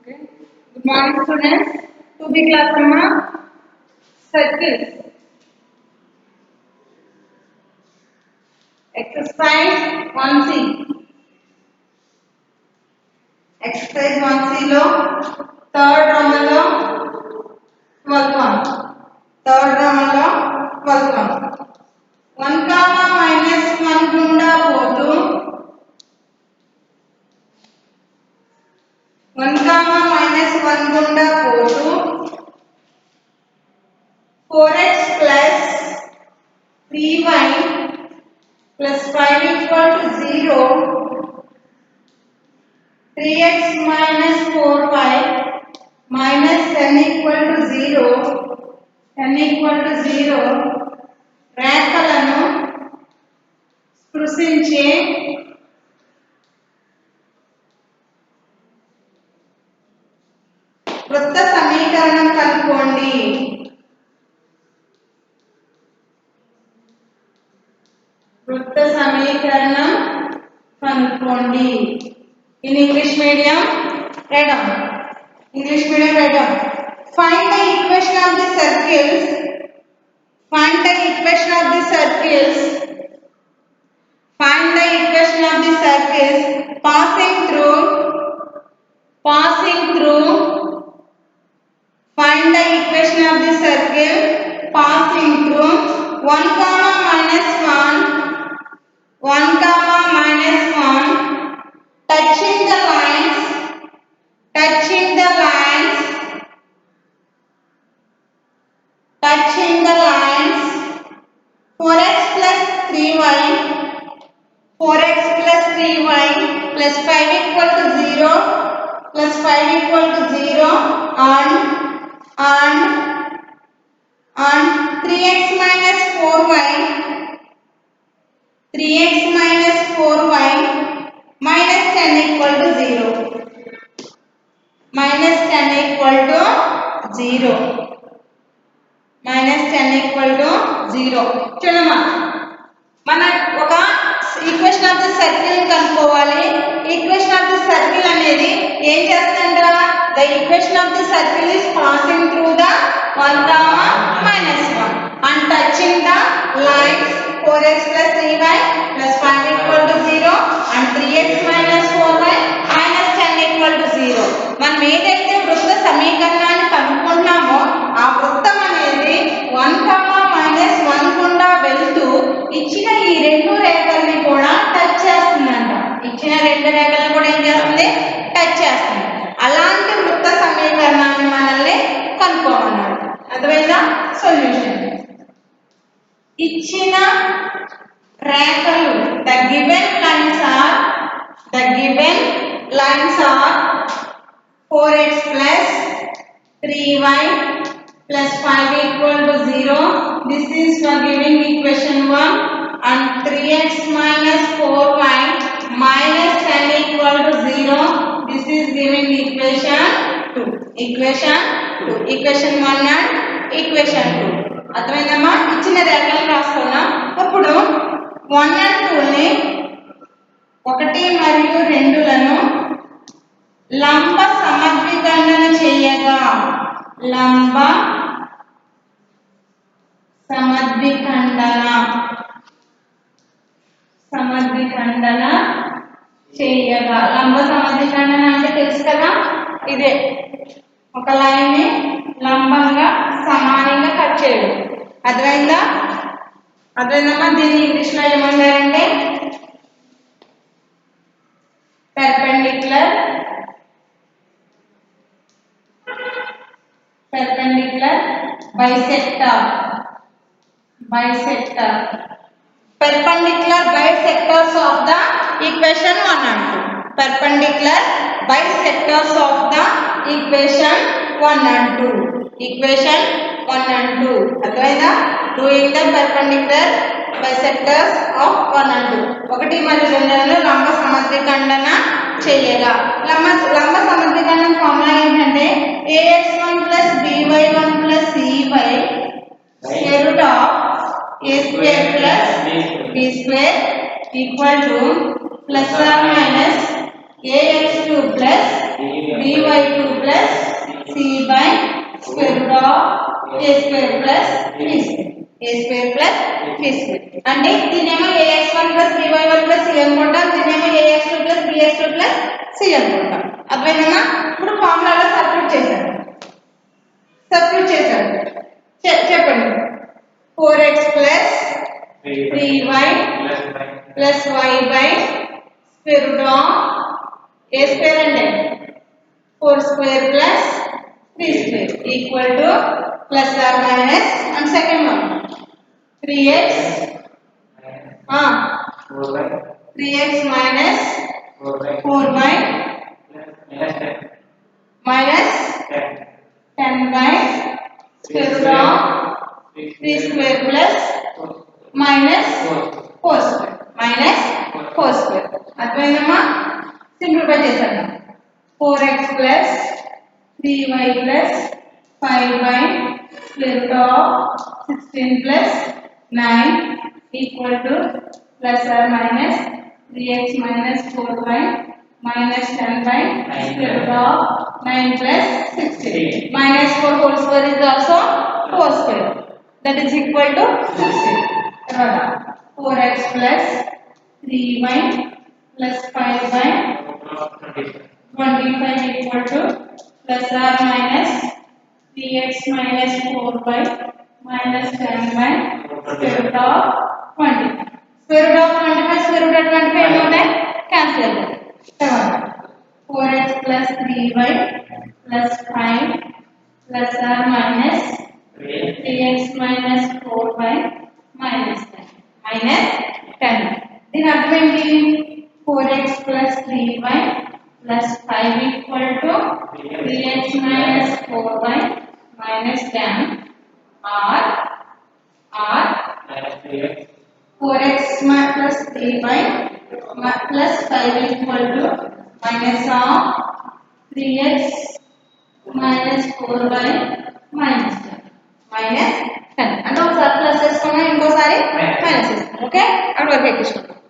Okay. Good morning, students. To be class amma circles. Exercise 1C. Exercise 1C లో third Roman లో 12th one. Third Roman లో 12th one. 1 comma minus 1 గుండా పోతూ 1 comma minus 1 గుండా పోతూ 4x plus 3y plus 5 equal to 0, 3x minus 4y minus 10 equal to 0, 10 equal to 0, రేఖలను స్పృశించే వృత్త సమీకరణం కనుక్కోండి. వృత్త సమీకరణం కనుక్కోండి. In English medium, write down. English medium, write down. Find the equation of the circles. Find the equation of the circles. Find the equation of the circles passing through. Find the equation of the circle passing through 1 comma minus 1, 1 comma minus 1, touching the lines, 4x plus 3y, 4x plus 3y plus 5 equal to 0, plus 5 equal to 0, and 3x minus 4y, 3x minus 4y minus 10 equal to 0, minus 10 equal to 0, minus 10 equal to 0. చూడమ్మా, మన ఒక equation of the circle కనుక్కోవాలి. Equation of the circle అనేది ఏం చేస్తుందంట? The equation of the circle is passing through the 1 comma minus 1 and touching the lines 4x plus 3y plus 5 equal to 0 and 3x minus 4y minus 10 equal to 0. మనం ఏదైతే వృత్త సమీకరణాన్ని కనుక్కుంటున్నామో ఆ వృత్తం అనేది 1 comma minus 1 గుండా వెళ్తూ ఇచ్చిన ఈ రెండు రేఖల్ని కూడా టచ్ చేస్తుందంట. ఇచ్చిన రెండు రేఖలను కూడా ఏం చేస్తుంది? టచ్ చేస్తుంది. అలాంటి వృత్త సమీకరణాన్ని మనల్ని కనుక్కోమన్నాడు. అర్థమైందా? సొల్యూషన్ ఇచ్చిన రేఖలు the given lines are 4x plus 3y plus 5 equal to 0. This is for giving equation 1, and 3x minus 4y minus 10 equal to 0. This is giving equation 2. Equation 1 and equation 2. అర్థమైందమ్మా? ఇచ్చిన రేఖలను రాసుకున్నాం. ఇప్పుడు 1 and 2 ని 1 మరియు 2లను లంబ సమద్విఖండన చేయగా, లంబ సమద్విఖండన చేయగా. లంబ సమద్విఖండన అంటే తెలుసు కదా, ఇదే ఒక లైన్ ని లంబంగా సమానంగా కట్ చేయడం. అర్థమైందమ్మా? దీన్ని ఇంగ్లీష్ లో ఏమంటారంటే perpendicular bisector. Perpendicular bisectors of the equation 1 and 2. Perpendicular bisectors of the equation 1 and 2. Equation 1 and 2. అర్థమైందా? Doing the perpendicular bisectors of 1 and 2. 1 మరియు 2లను లంబ సమద్విఖండన చేయగా. లంబ సమద్విఖండన ఫార్ములా ఏంటంటే ax1 plus by1 plus cy square root of a square plus b square equal to plus or minus ax2 plus by2 plus c by square root of a square plus b square. a square plus b square అంటే దీనేమో ax1 plus by1 plus c అనుకుంటాం, దీనేమో ax2 plus bx2 plus c అనుకుంటాం. అర్థమైందమ్మా? ఇప్పుడు ఫార్ములాలో substitute చేశాను. చెప్పండి. 4x plus 3y plus y by square root of a square and 4 square plus 3 square equal to plus or minus and second one 3x 3x minus 4y minus 10 by square root of 3 square plus minus 4 square అర్థమైందమ్మా? Simplify చేశాను. 4x plus 3y plus 5y square root of 16 plus 9 equal to plus or minus 3x minus 4y minus 10 by square root of 9 plus 16. Minus 4 whole square is also 4 square. That is equal to 16. 4x plus 3y plus 5y 25 equal to plus or minus 3x minus 4y minus 10y square root of 20. Square root of 25 square root of 25 होता है cancel. 4x plus 3y plus 5 plus or minus 3x minus 4y minus 10. దీని అర్థం ఏంటి? 4x plus 3y plus 5 equal to 3x minus 4y minus 10 or 4x plus 3y plus 5 equal to minus of 3x minus 4y minus 10 అంటే ఒకసారి plus చేసుకున్నాం, ఇంకోసారి minus చేసుకున్నాం. Okay, అక్కడ వరకు ఎక్కించుకుంటాం.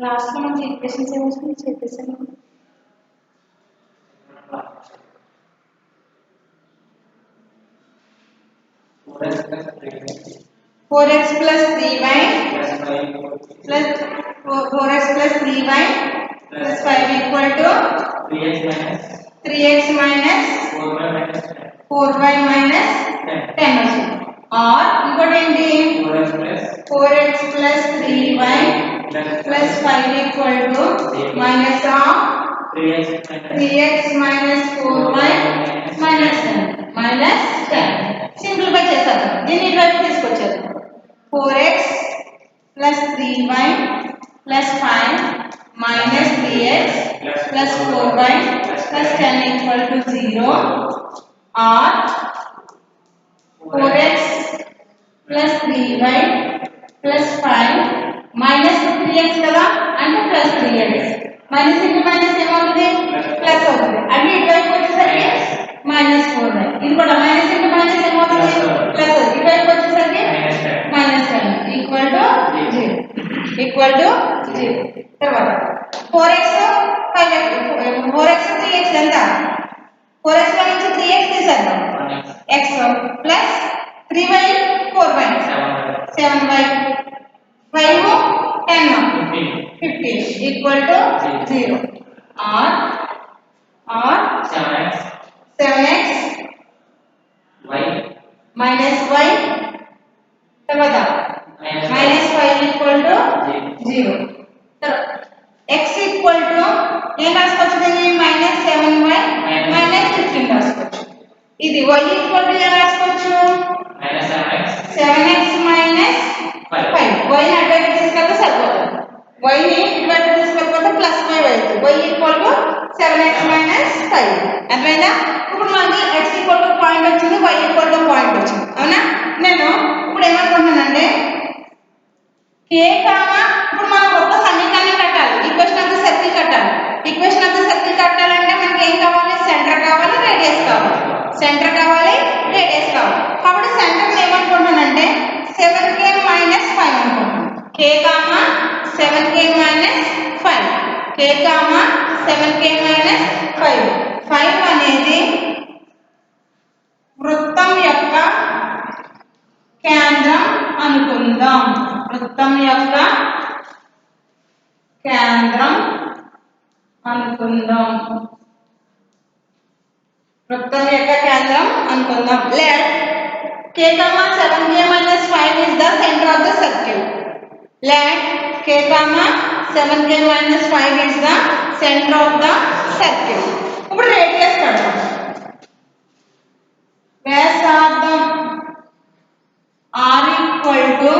లాస్ట్ లో మనకి ఈక్వేషన్స్ ఏమొస్తుంది చెప్పేసాను. 4x plus 3y plus 4x plus 3y plus 5 equal to 3x minus 4y minus 10 వచ్చింది. or ఇంకోటి ఏంటి 4x plus 3y plus 5 equal to minus of 3x minus 4y minus 10 simplify చేశారు. దీన్ని ఇటువైపు తీసుకొచ్చారు. 4x plus 3y plus 5 minus 3x plus 4y plus 10 equal to 0 or 4x plus 3y plus 5 minus 3x కదా అంటే plus 3x minus into minus ఏమవుతుంది plus అవుతుంది. అంటే ఇటువైపు వచ్చేసరికి మైనస్ 4y ఇది కూడా మైనస్ ఇంటూ మైనస్ ఏమవుతుంది ప్లస్ అవుతుంది. ఇటువైపు వచ్చేసరికి మైనస్ 10 ఈక్వల్ టు 0. తర్వాత 4x 3x ఎంత 4x లో నుంచి 3x తీసేద్దాం. x plus 3y 4y 7y 5 10 15 equal to 0 or 7x y minus y తర్వాత minus 5 equal to 0. x equal to ఏం రాసుకోవచ్చు దీన్ని మైనస్ 7y మైనస్ 15 రాసుకోవచ్చు. ఇది y ఈక్వల్ టు ఏం రాసుకోవచ్చు 7x మైనస్ 5 y ని అటువైపు తీసుకెళ్తే సరిపోతుంది. y ని ఇటువైపు తీసుకెళ్ళిపోతే ప్లస్ 5 అవుతుంది. y equal to 7x minus 5 అర్థమైందా? ఇప్పుడు మనకి x ఈక్వల్ టు పాయింట్ వచ్చింది, y ఈక్వల్ టు పాయింట్ వచ్చింది. అవునా? నేను ఇప్పుడు ఏమనుకుంటున్నానంటే ఇప్పుడు మనం ఒక సమీకరణం కట్టాలి. ఈక్వేషన్ ఆఫ్ ది సర్కిల్ కట్టాలి. ఈక్వేషన్ ఆఫ్ ది సర్కిల్ కట్టాలంటే మనకి ఏం కావాలి సెంటర్ కావాలి రేడియస్ కావాలి. సెంటర్ కావాలి రేడియస్ కావాలి. కాబట్టి సెంటర్ ఏమనుకుంటున్నానంటే 7k minus 5 అనుకుంటున్నాను. k 7k minus 5 k 7k minus 5 5 అనేది వృత్తం యొక్క కేంద్రం అనుకుందాం. వృత్తం యొక్క కేంద్రం అనుకుందాం. వృత్తం యొక్క కేంద్రం అనుకుందాం. let k 7k minus 5 is the center of the circle. let k 7k minus 5 is the center of the circle. ఇప్పుడు రేడియస్ కడదాం. వ్యాసార్థం r ఈక్వల్ టు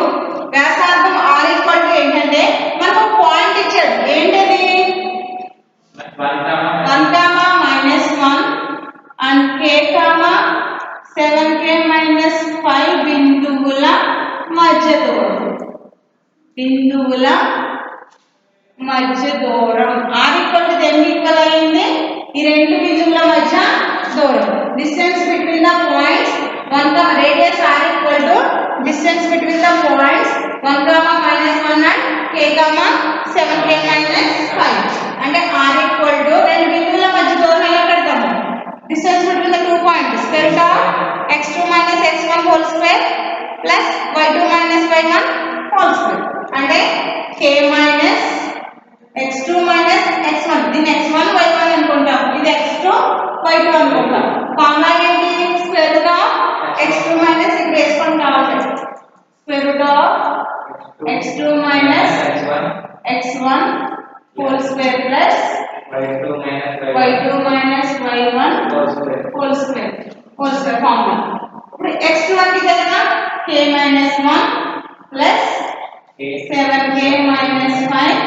వ్యాసార్థం r ఈక్వల్ టు ఏంటంటే మనకు పాయింట్ ఇచ్చాడు. ఏంటది 1 minus 1 and k 7k minus 5 బిందువుల మధ్య దూరం. బిందువుల మధ్య దూరం r ఈక్వల్ టు దేనికి ఈక్వల్ అయింది ఈ రెండు బిందువుల మధ్య దూరం. Distance between the points 1 radius r equal to distance between the points 1 minus 1 and k 7k minus 5 అంటే r ఈక్వల్ టు రెండు బిందువుల మధ్య దూరం ఎలా పెడతాము distance between the 2 points square root of x2 minus x1 whole square plus y2 minus y1 whole square అంటే k minus x2 minus x1 దీన్ని x1 y1 అనుకుంటాం. ఇది x2 y2 అనుకుంటాం. ఫార్ములా ఏంటి square root of x2 minus ఇక్కడ వేసుకొని కావాలి square root of x2 minus x1 whole square plus y2 minus y1 whole square formula. ఇప్పుడు x2 అంటే కదా k minus 1 plus 7k minus 5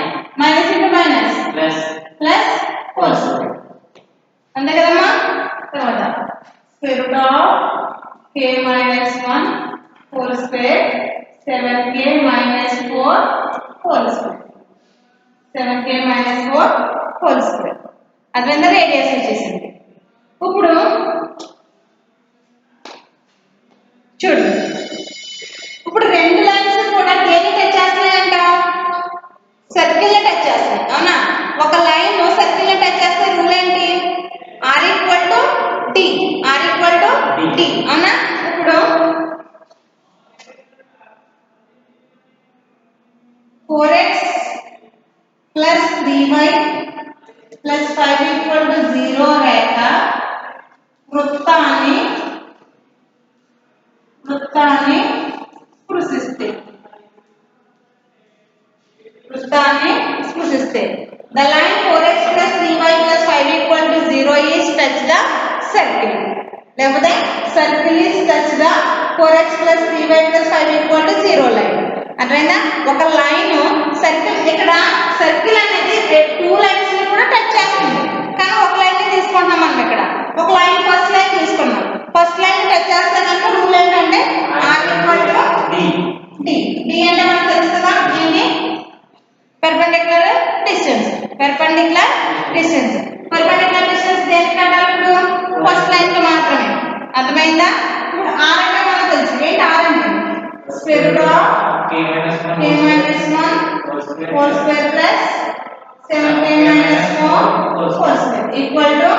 minus into minus plus whole square అంతే కదమ్మా. తర్వాత square root of k minus 1 whole square 7k minus 4 whole square 7k minus 4 whole square అదంతా radius వచ్చేసింది. ఇప్పుడు చూడు ఇప్పుడు రెండు లైన్స్ కూడా దేన్ని టచ్ చేస్తాయంట సర్కిల్ ని టచ్ చేస్తాయి. అవునా? ఒక లైన్ సర్కిల్ ని టచ్ చేస్తే రూల్ ఏంటి r ఈక్వల్ టు d అవునా? ఇప్పుడు 4x plus 3y plus 5 equal to 0 రేఖ వృత్తాన్ని స్పృశిస్తే the line 4x plus 3y plus 5 equal to 0 is touch the circle. లేకపోతే circle is touch the 4x plus 3y plus 5 equal to 0 line. అర్థమైందా? ఒక line circle, ఇక్కడ circle అనేది 2 lines ని కూడా touch చేస్తుంది, కానీ ఒక లైన్ ని తీసుకుంటున్నాం మనం. ఇక్కడ ఒక లైన్ ఫస్ట్ లైన్ తీసుకున్నాం. ఫస్ట్ లైన్ టచ్ చేస్తే కనుక రూల్ ఏంటంటే r equal to d. d అంటే మనకు తెలుసు కదా, ఏంటి? perpendicular distance. perpendicular distance దేనికి కట్టాలి? ఇప్పుడు ఫస్ట్ లైన్ కి మాత్రమే. అర్థమైందా? ఇప్పుడు r అంటే మనకు తెలుసు. ఏంటి r అంటే? Square root of k minus 1 whole square plus 7k minus 4 whole square equal to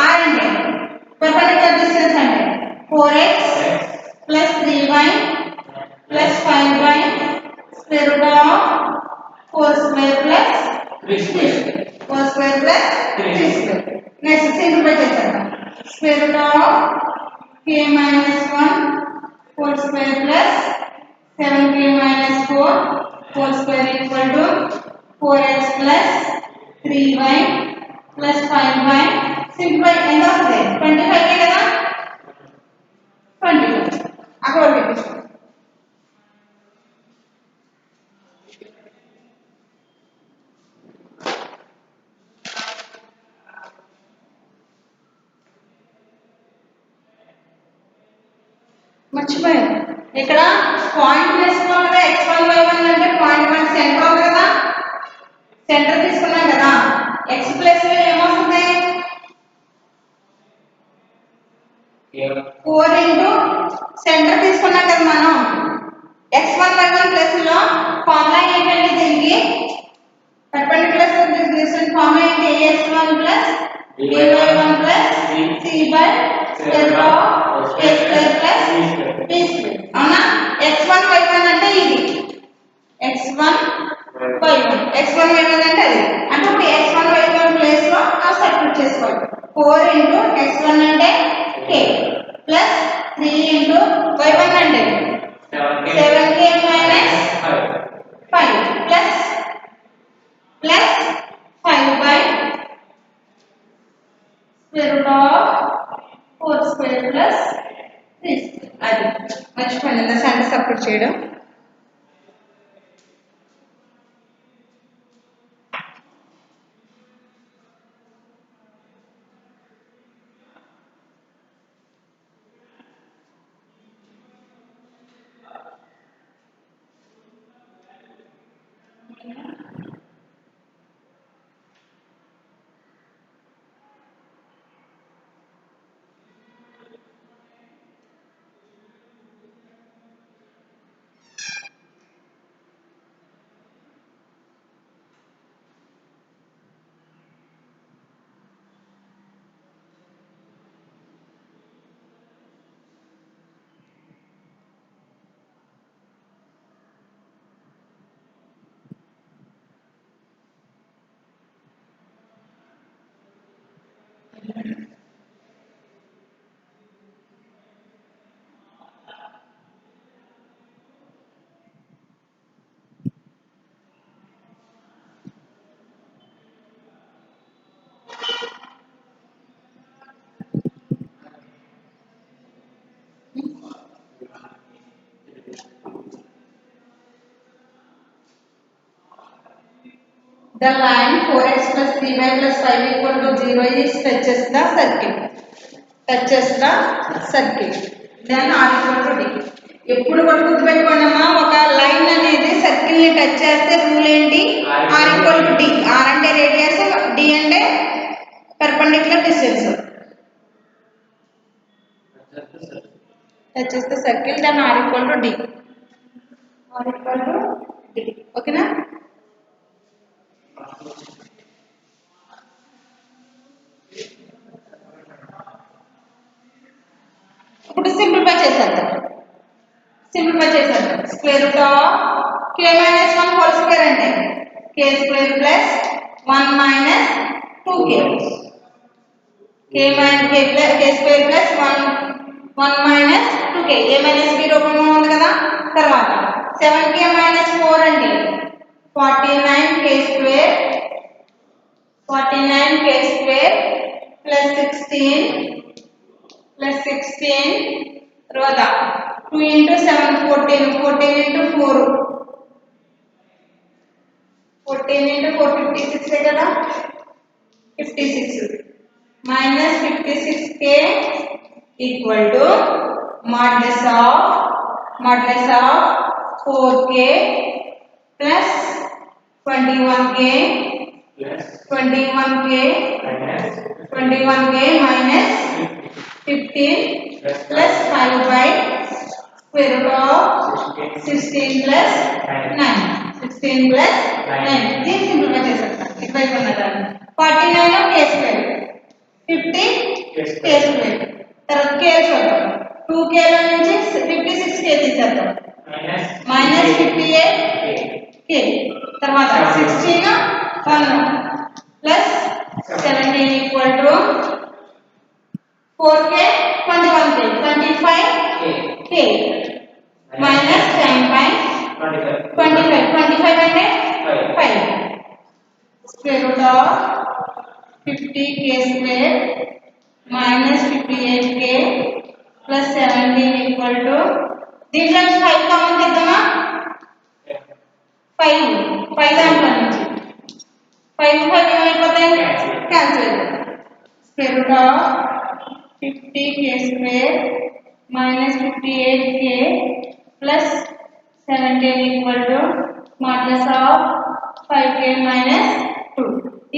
r అంటే perpendicular distance అంటే 4x plus 3y plus 5y square root of 4 square plus 3 square. 4 square plus 3 square. Next simplify చేద్దాం. Square root of k minus 1 whole square plus 7k minus 4 whole square equal to 4x plus 3y plus 5y. Simplify ఎంత వస్తుంది? 25 కే కదా, 25 అక్కడ పెట్టేసుకో. మర్చిపోయాను, ఇక్కడ point వేసుకున్నాం కదా, x1 y1 అంటే పాయింట్ మన సెంటర్ ఉంది కదా, సెంటర్ తీసుకున్నాం కదా. x ప్లస్ లో ఏమొస్తుంది? 4 ఇంటూ సెంటర్ తీసుకున్నాం కదా మనం. x1 y1 ప్లస్ లో ఫార్ములా ఏంటంటే దీనికి పర్పెండిక్యులర్ డిస్టెన్స్ ఫార్ములా ఏంటి? ax1 plus ay1 plus c by square root of a square plus b square. అవునా? x1 y1 అంటే ఇది x1 y1 అంటే అది. అంటే ఇప్పుడు x1 y1 ప్లేస్ లో సబ్స్టిట్యూట్ చేసుకోవాలి. 4 ఇంటూ x1 అంటే k ప్లస్ 3 ఇంటూ y1 అంటే 7k minus 5 plus 5 by square root of 4 square plus 3 square. అది మర్చిపోయింది సెంటర్ సబ్స్టిట్యూట్ చేయడం. The line 4x plus 3y plus 5 equal to 0 is touches the circle. Then r equal to d. ఎప్పుడు కూడా గుర్తుపెట్టుకోండమ్మా, ఒక line అనేది circle ని touch చేస్తే rule ఏంటి? r equal to d. r అంటే రేడియస్, d అంటే perpendicular distance. touches the circle, then r equal to d. ఓకేనా? ఇప్పుడు సింప్లిఫై చేసేద్దాం. Square root of k minus 1 whole square square అంటే k square plus 1 minus 2k k square plus 1 minus 2k a minus b రూపంలో ఉంది కదా. తర్వాత 7k minus 4 అంటే 49k square plus 16 తర్వాత 2 into 7 14 into 4 56 కదా 56 minus 56k equal to modulus of 4k plus 21k minus 15 plus 5 by square root of 16 plus 9 దీన్ని simplify చేసేస్తాం. ఇటువైపు ఉన్నదాన్ని 49 k స్క్వేర్ 50 k స్క్వేర్ తర్వాత k చూద్దాం 2k లో నుంచి 56k తీసేద్దాం మైనస్ 58k తర్వాత 16 1 plus 17 equal to 4k 21k 25k minus 10 by 25 అంటే 5 square root of 50k square minus 58k plus 17 equal to దీంట్లో 5 కామన్ తీద్దామా 5 దాంట్లో నుంచి 5 ఏమైపోతాయి క్యాన్సిల్ అయిపోతాయి. square root of 50k square minus 58k plus 17 equal to modulus of 5k minus 2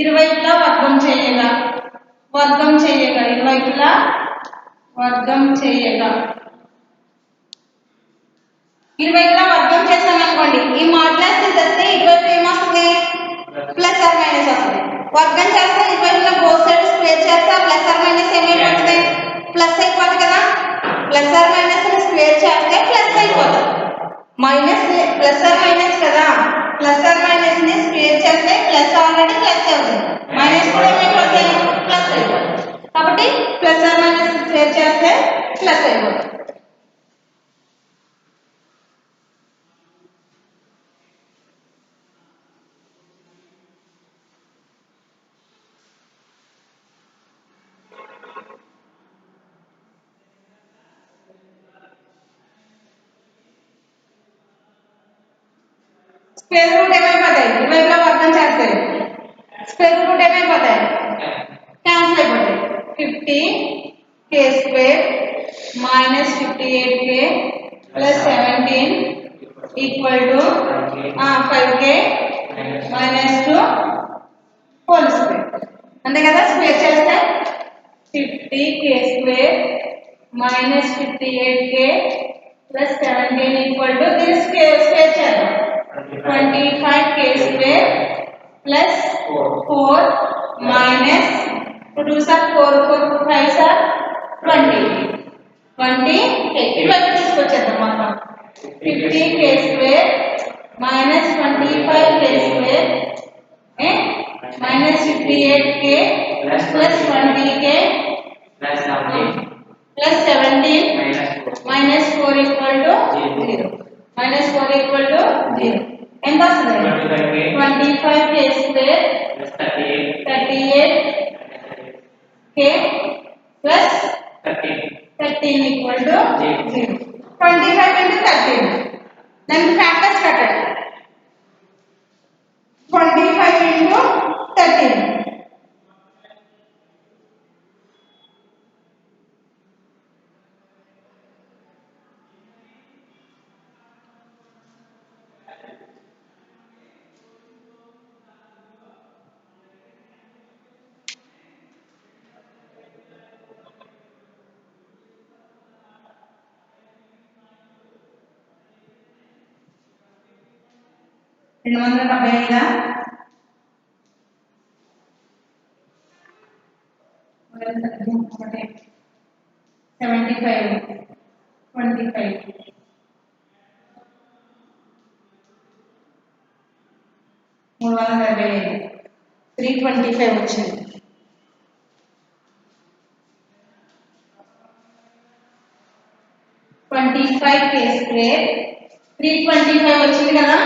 ఇరువైపులా వర్గం చేయగా ఇరువైపులా వర్గం చేసామనుకోండి ఈ మాడ్యులస్ తీసేస్తే ఇటువైపు ఏమొస్తుంది ప్లస్ ఆర్ మైనస్ వస్తుంది. వర్గం చేస్తే ఇటువైపున బోత్ సైడ్ స్క్వేర్ చేస్తే ప్లస్ ఆర్ మైనస్ ఏమైపోతుంది ప్లస్ అయిపోతుంది కదా. ప్లస్ ఆర్ మైనస్ ని స్క్వేర్ చేస్తే ప్లస్ అయిపోతుంది. మైనస్ ప్లస్ ఆర్ మైనస్ కదా ప్లస్ ఆర్ మైనస్ ని స్క్వేర్ చేస్తే ప్లస్ ఆల్రెడీ ప్లస్ అవుతుంది మైనస్ కూడా ఏమైపోతుంది ప్లస్ అయిపోతుంది. కాబట్టి ప్లస్ ఆర్ మైనస్ స్క్వేర్ చేస్తే ప్లస్ అయిపోతుంది. స్క్వేర్ రూట్ ఏమైపోతాయి ఇటువైపులా వర్గం చేస్తే స్క్వేర్ రూట్ ఏమైపోతాయి క్యాన్సిల్ అయిపోతాయి. 50k square minus 58k plus 17 equal to 5k minus 2 whole square అంతే కదా. స్క్వేర్ చేస్తే 50k square minus 58k plus 17 equal to దీని స్క్వేర్ చేద్దాం 25k square plus 4 minus 2 are 4 5 are 20k ఇటువైపు తీసుకొచ్చేద్దాం మొత్తం 50k square minus 25k square minus 58k plus 20k plus 17 minus 4 equal to 0 minus 4 equal to 0 ఎంత వస్తుంది 25k square 38k plus 13 equal to 0 25 into 13 దానికి factors కట్టండి 25 into 13 275 75 25 325 325 వచ్చింది. 25k square 325 వచ్చింది కదా,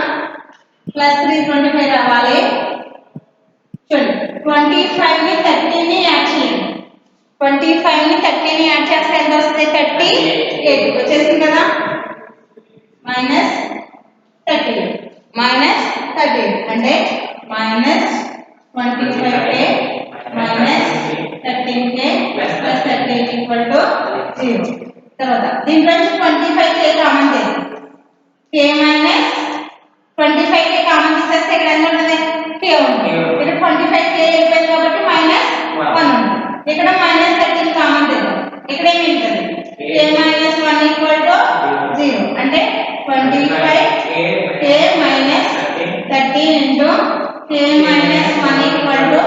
plus 325 రావాలి. చూడండి 25 ని 30 ని యాడ్ చేయండి. 25 ని 30 ని యాడ్ చేస్తే ఎంత వస్తుంది? 38 వచ్చేసింది కదా, మైనస్ 38 అంటే minus 25k minus 13k plus 38 equal to 0. తర్వాత దీంట్లో 25k కామన్ చేయండి. k మైనస్ 25k కామన్ తీసేస్తే ఇక్కడ ఎంత ఉంటుంది? k ఉంటుంది. ఇక్కడ 25k అయిపోయింది కాబట్టి మైనస్ 1 ఉంటుంది. ఇక్కడ మైనస్ 13 కామన్ చేద్దాం. ఇక్కడ ఏమి ఉంటుంది? k మైనస్ 1 ఈక్వల్ టు 0 అంటే 25k minus 13 into k minus 1 equal to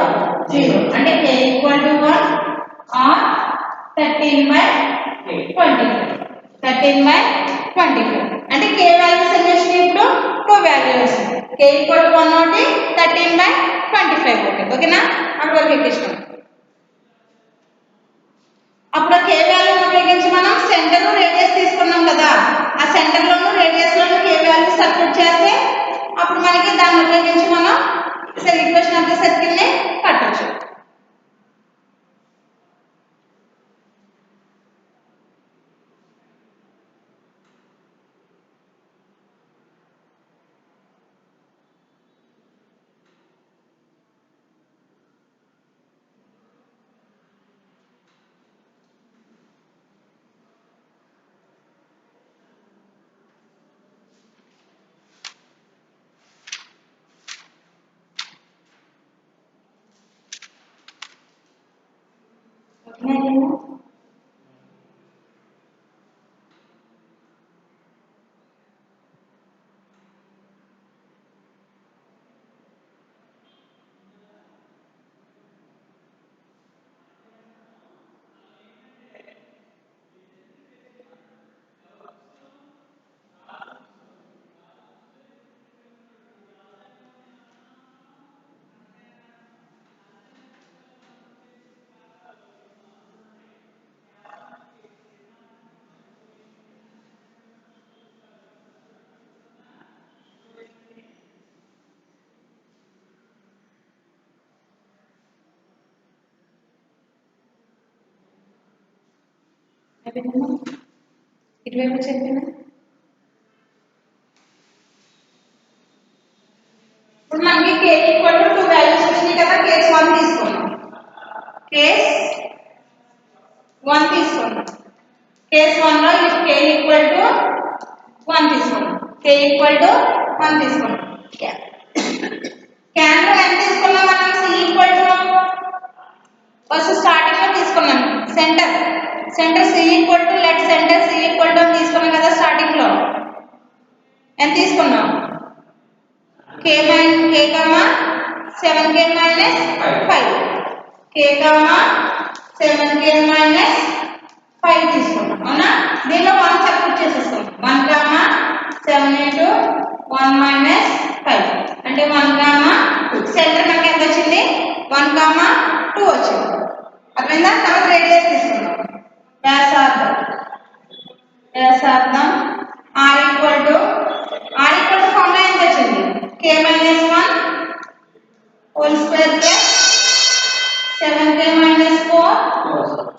0 అంటే k ఈక్వల్ టు 1 ఆర్ 13/25 అంటే k వాల్యూస్ ఎన్ని వచ్చినాయి? ఇప్పుడు 2 వాల్యూస్. k ఈక్వల్ టు 1 ఒకటి 13/25 ఒకటి. ఓకేనా? అక్కడ వరకు ఎక్కిస్తాం. అప్పుడు k వాల్యూని ఉపయోగించి మనం సెంటర్ రేడియస్ తీసుకున్నాం కదా, ఆ సెంటర్ లోను రేడియస్ లోను k వాల్యూస్ సబ్స్టిట్యూట్ చేస్తే అప్పుడు మనకి దాన్ని ఉపయోగించి మనం ఈక్వేషన్ ఆఫ్ ది సర్కిల్ ని కట్టొచ్చు. ఇటువైపు చెప్పిన ఇప్పుడు మనకి k ఈక్వల్ టు 2 వాల్యూస్ వచ్చినాయి కదా, కేస్ 1 తీసుకున్నాం. కేస్ 1 తీసుకున్నాం. కేస్ 1 లో k ఈక్వల్ టు 1 తీసుకున్నాం. k ఈక్వల్ టు 1 తీసుకున్నాం. క్యాన్ లో ఎంత తీసుకున్నాం మనం? c equal to first starting లో తీసుకున్నాం centre c equal to let centre c equal to తీసుకున్నాం కదా స్టార్టింగ్ లో. ఎంత తీసుకున్నాం? k 7k minus 5 k 7k minus 5 తీసుకున్నాం. అవునా? దీనిలో 1 సబ్స్టిట్యూట్ చేసేస్తాం. 1 7 into 1 minus 5 అంటే 1 సెంటర్ మనకి ఎంత వచ్చింది? 1 2 వచ్చింది. అర్థమైందా? తర్వాత రేడియస్ తీసుకున్నాం. వ్యాసార్థం r ఈక్వల్ టు ఫార్ములా ఎంత వచ్చింది? k minus 1 whole square plus 7k minus 4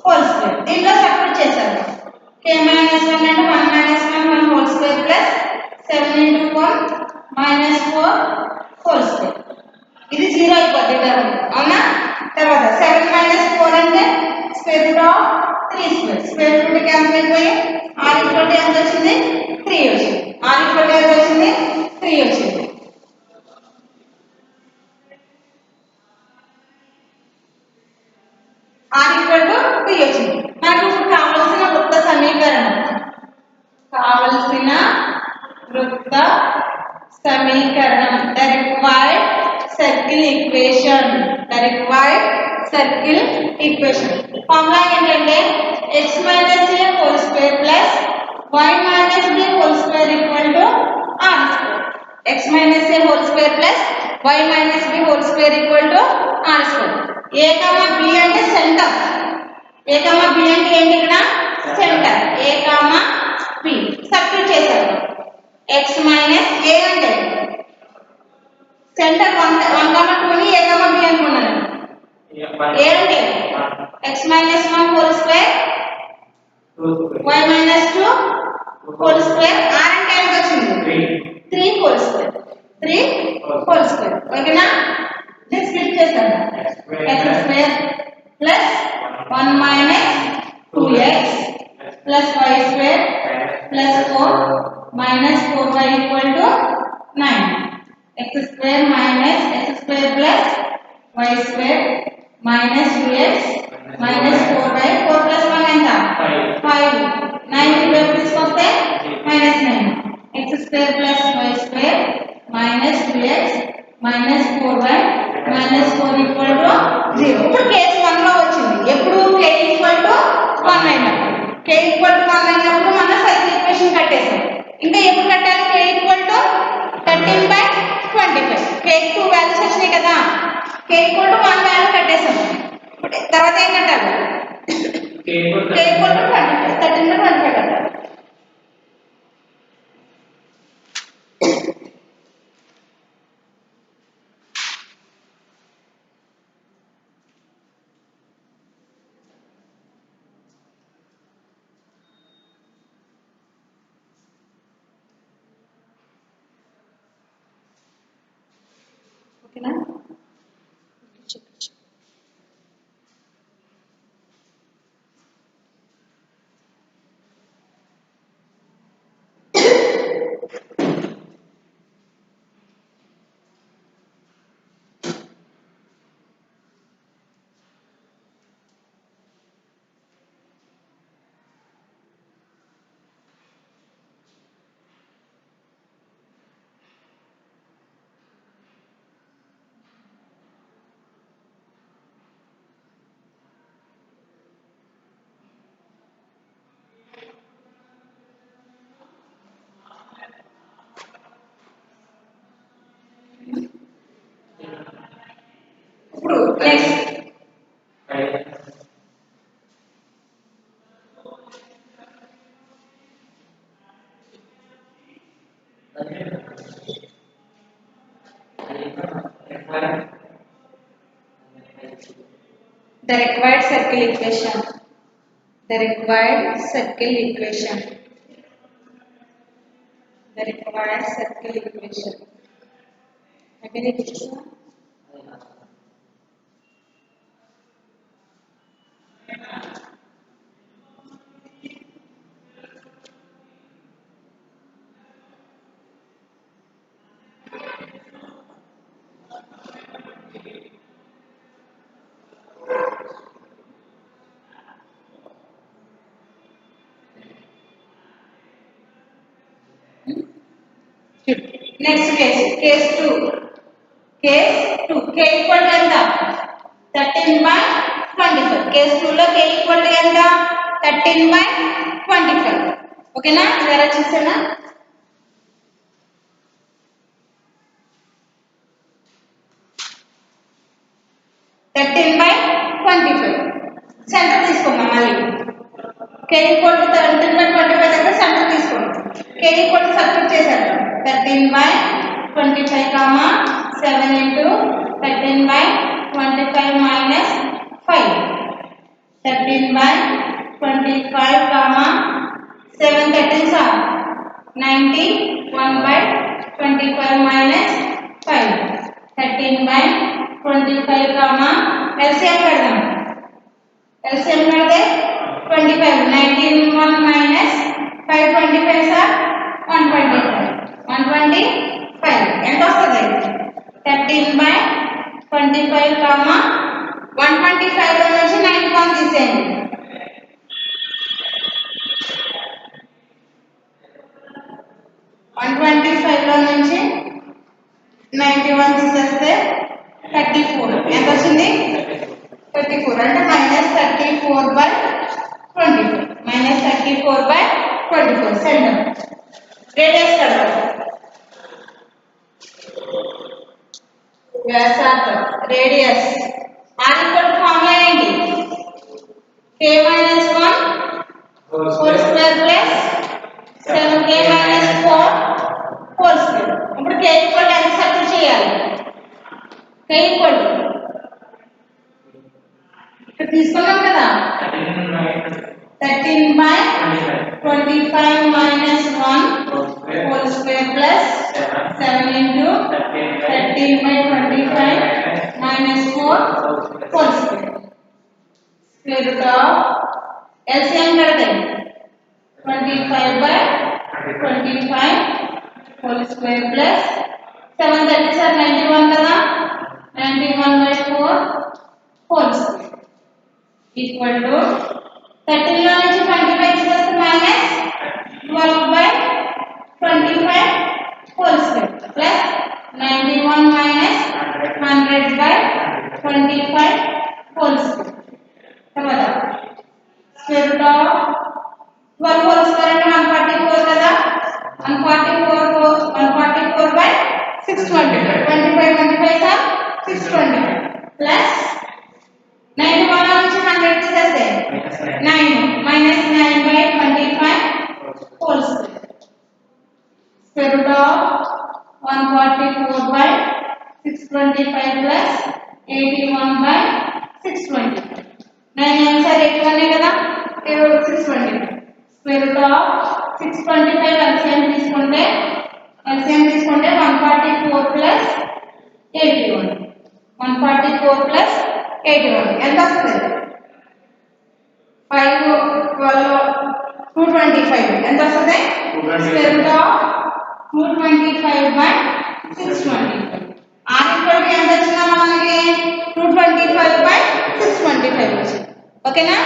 whole square. దీనిలో సబ్స్టిట్యూట్ చేశారు. k minus 1 అంటే 1 minus 1 whole square plus 7 into 1 minus 4 whole square. ఇది 0 అయిపోద్ది టర్మ్. అవునా? తర్వాత 7 minus 4 అంటే square root of 3 square. Square root cancel అయిపోయి r ఈక్వల్ టు ఎంత వచ్చింది? 3 వచ్చింది. r ఈక్వల్ టు ఎంత వచ్చింది? 3 వచ్చింది. r ఈక్వల్ టు 3 వచ్చింది. మనకు ఇప్పుడు కావాల్సిన వృత్త సమీకరణం the required circle equation formula ఏంటంటే x minus a whole square plus y minus b whole square equal to r square. x minus a whole square plus y minus b whole square equal to r square. a comma b అంటే centre, a comma b అంటే ఏంటి ఇక్కడ centre, a comma b substitute చేశారు. x minus a అంటే centre 1 comma 2 ని a comma b అనుకున్నాను. a అంటే x minus 1 whole square y minus 2 whole square, r అంటే ఎంత వచ్చింది 3 whole square, 3 whole square. ఓకేనా, దీన్ని స్ప్లిట్ చేద్దాం. x square plus 1 minus 2x plus y square plus 4 minus 4y equal to 9. x square minus x square plus y square minus 2x minus 4y, 4 plus 1 ఎంత 5, 9 ఇటువైపు తీసుకొస్తే minus 9. x square plus y square minus 2x minus 4y minus 4 equal to 0. ఇప్పుడు case 1 లో వచ్చింది. ఎప్పుడు k equal to 1 అయినప్పుడు, k equal to 1 అయినప్పుడు మనం సైకిల్ ఈక్వేషన్ కట్టేసాం. ఇంకా ఎప్పుడు కట్టాలి, k equal to 13/25. k 2 values వచ్చినాయి కదా, k equal to 1 వాల్యూ కట్టేసాం. తర్వాత ఏం కట్టాలి, k equal to 25, 13/25 కట్టాలి. ఓకేనా, ఇప్పుడు next the required circle equation, the required circle equation, the required circle equation. Again it is next case 2, case 2 k equal to ఎంత 13/25. case 2 లో k equal to ఎంత 13/25. ఓకేనా, ఇలా చూసానా, సెంటర్ తీసుకుందాం. మళ్ళీ k equal to 13/25 దగ్గర సెంటర్ తీసుకుందాం. k equal to substitute చేసేద్దాం. 13/25 comma 7 into 13/25 minus 5, 13/25 comma 7 13s are 91/25 minus 5, 13/25 comma LCM పెడదాం. LCM పెడితే 25, 91 minus 5 25s are 125, 125 ఎంత వస్తుంది 13/25 కామా 125 లో నుంచి 91 తీసేయండి. 125 లో నుంచి 91 తీసేస్తే 34 ఎంత వచ్చింది 34 అంటే -34/24 సెంటర్ రేడియస్ కడదాం. వ్యాసార్థం radius r equal to formula ఏంటి k minus 1 whole square plus 7k minus 4 whole square. ఇప్పుడు k ఈక్వల్ టు ఎంత సబ్స్టిట్యూట్ చేయాలి k ఈక్వల్ టు ఇక్కడ తీసుకున్నాం కదా 13 by 25 minus 1 whole square plus 7 into 13 by 25 minus 4 whole square. Square root of LCM करते हैं 25 by 25 whole square plus 7 that is 91 కదా 91 by 4 whole square equal to 13 లో నుంచి 25 చేస్తే minus 12 by 25 whole square plus 91 minus 100 by 25 whole square. తర్వాత square root of 12 whole square అంటే 144 కదా 144 by 625 25 25 are 625 plus 91 నుంచి 100 తీసేస్తే 9 minus 9 by 25 whole square. Square root of 144 by 625 plus 81 by 625. 9 answer 81 है కదా 625. Square root of 625 LCM తీసుకుంటే 144 plus 81. 144 plus 81 ఎంత వస్తుంది 5 12 225 ఎంత వస్తుంది square root of 225 by 625. r equal to ఎంత వచ్చిందా మనకి 225 by 625 వచ్చింది. ఓకేనా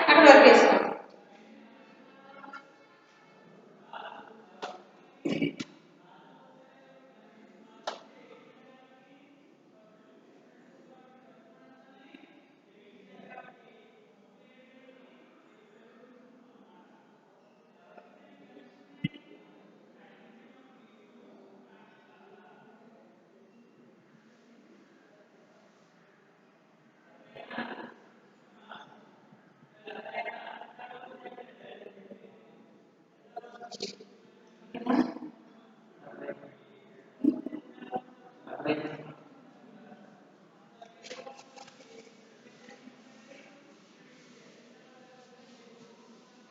అక్కడ వరకు వేసుకో.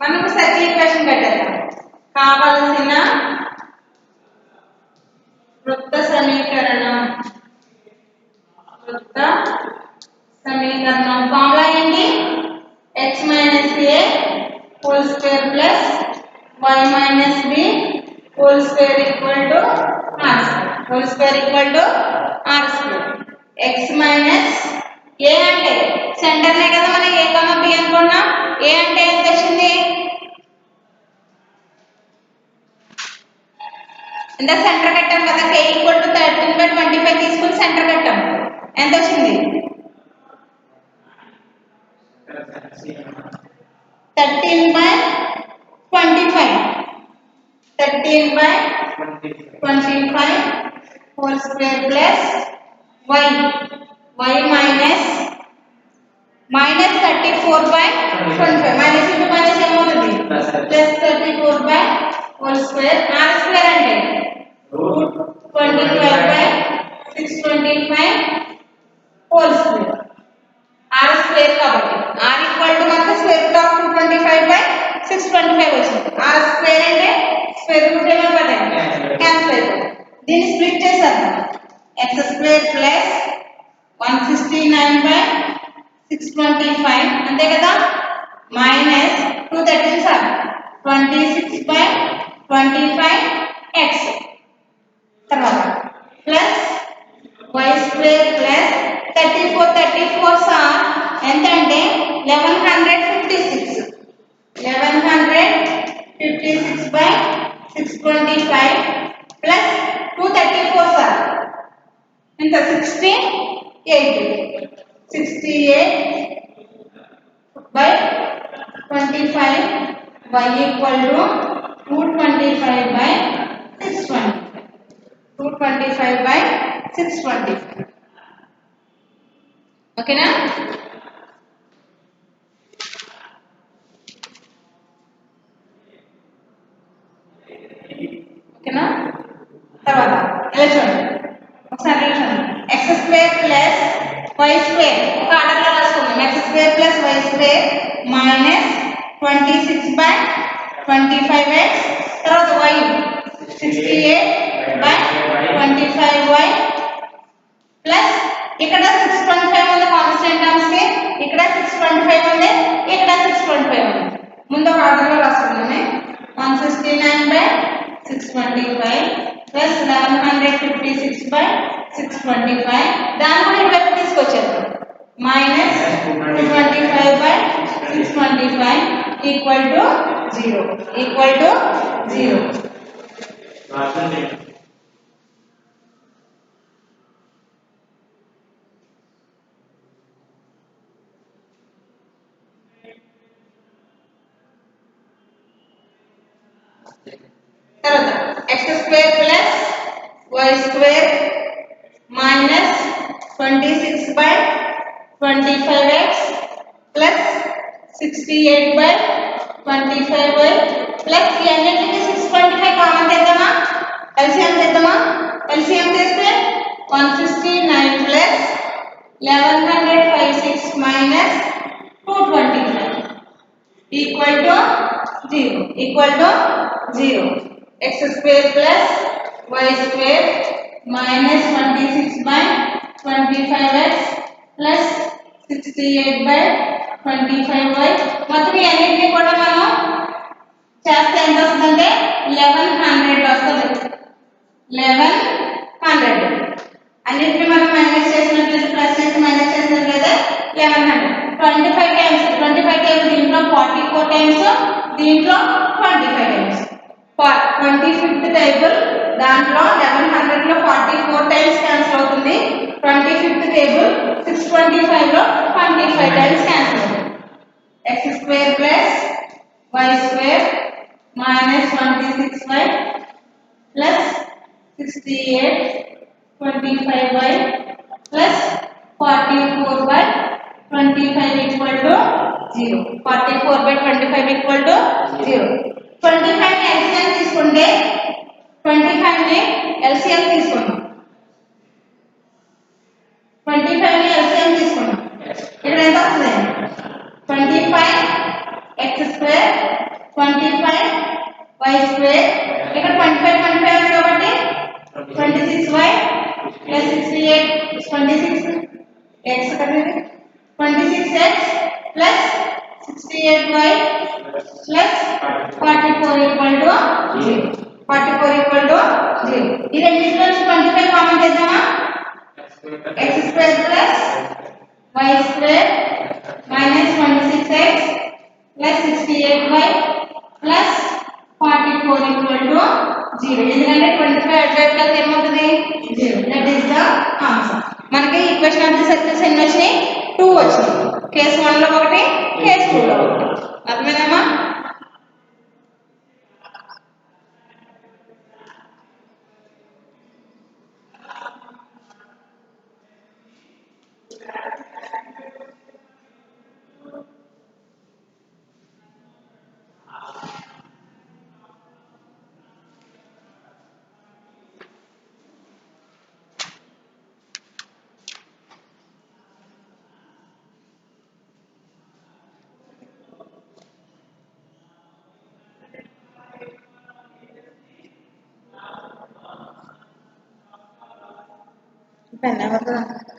మనకు సర్కిల్ ఈక్వేషన్ పెట్టేద్దాం. కావాల్సిన వృత్త సమీకరణం ఫార్ములా ఏంటి x minus a whole square plus y minus b whole square equal to r square whole square equal to r square. x minus a అంటే సెంటర్ నే కదా మనం a కన్నా b అనుకున్నాం. a అంటే ఎంత వచ్చింది ఇంత సెంటర్ కట్టాం కదా k ఈక్వల్ టు 13 by 25 తీసుకుని సెంటర్ కట్టాం ఎంత వచ్చింది 13 by 25 13 by 25 whole square plus y minus 34 by 25 minus into minus ఏమవుతుంది plus 34 by whole square r square అంటే root 25 by 625 whole square r square కాబట్టి r equal to మనకు square root of 225 by 625 వచ్చింది. r square అంటే square root ఏమైపోతాయి cancel అయిపోతాయి. దీన్ని split చేసేద్దాం x square plus 169 by 625 అంతే కదా మైనస్ 26 by 25 x తర్వాత plus y square plus 34 sir ఎంత అంటే 1156 by 625 plus 234 సార్ ఎంత 68 by 25 y equal to 225 by 625 225 by 625 ఓకేనా? ఓకేనా? తర్వాత ఇలా చూడండి, ఒకసారి ఇలా చూడండి. X square plus y square ఒక ఆర్డర్లో రాసుకుందాం. X square plus y square minus 26/25x, తర్వాత వై 68/25y ప్లస్ ఇక్కడ 6.5 ఉంది కాన్స్టెంట్ టర్మ్స్ కి, ఇక్కడ 6.5 ఉంది, ఇక్కడ 6.5 ఉంది. ముందు ఒక ఆర్డర్లో రాసుకుందాం. 169/625 ప్లస్ 1156/625, దాన్ని కూడా ఇటువైపు తీసుకొచ్చేద్దాం. Minus 225/625 equal to 0. తర్వాత x square plus y square minus 26/25x plus 68/25y plus ఈ అన్నిటికి 625 కామన్ చేద్దామా? ఎల్సిఎం చేద్దామా? ఎల్సిఎం చేస్తే 169 plus 1156 minus 225 equal to 0. x square plus y square minus 26/25x plus 68/25y మొత్తం ఈ అన్నిటిని కూడా మనం చేస్తే ఎంత వస్తుందంటే 1100 వస్తుంది. 1100 అన్నిటిని మనం మైనస్ చేసినట్లయితే, ప్లస్ చేసి మైనస్ చేసినట్లయితే 1100. 25 టైమ్స్, 25 టైమ్స్ దీంట్లో 44 టైమ్స్, దీంట్లో 25 టైమ్స్. 25th టేబుల్ దాంట్లో 1100 లో 44 టైమ్స్ క్యాన్సిల్ అవుతుంది. 25th టేబుల్ 625 లో 25 టైమ్స్ క్యాన్సిల్ అవుతుంది. x square plus y square minus 26y plus 68/25y plus 44/25 equal to 0. 44/25 equal to 0. 25 ని ఎల్సిఎం తీసుకుంటే 25 ని ఎల్సిఎం తీసుకుందాం. 25 ని ఎల్సిఎం తీసుకుందాం. ఇక్కడ ఎంత వస్తుంది? 25 x స్క్వేర్ 25 y స్క్వేర్, ఇక్కడ 25 ఉంది కాబట్టి 26y ప్లస్ 68 26 x కదా, 26x plus 68y plus 44 equal to 0. 44 equal to 0. ఈ రెండింటిలో 25 కామన్ చేద్దామా? x square plus y square minus 26x plus 68y plus 44 equal to 0. ఎందుకంటే 25 అటువైపు కలిసి ఏమవుతుంది? 0. That is the answer. మనకి ఈక్వేషన్ ఆఫ్ ది సర్కిల్స్ ఎన్ని వచ్చినాయి? 2 వచ్చినాయి. కేస్ 1 లో ఒకటి, కేస్ 2 లో ఒకటి. అర్థమేనమ్మా? ధన్యవాదాలు.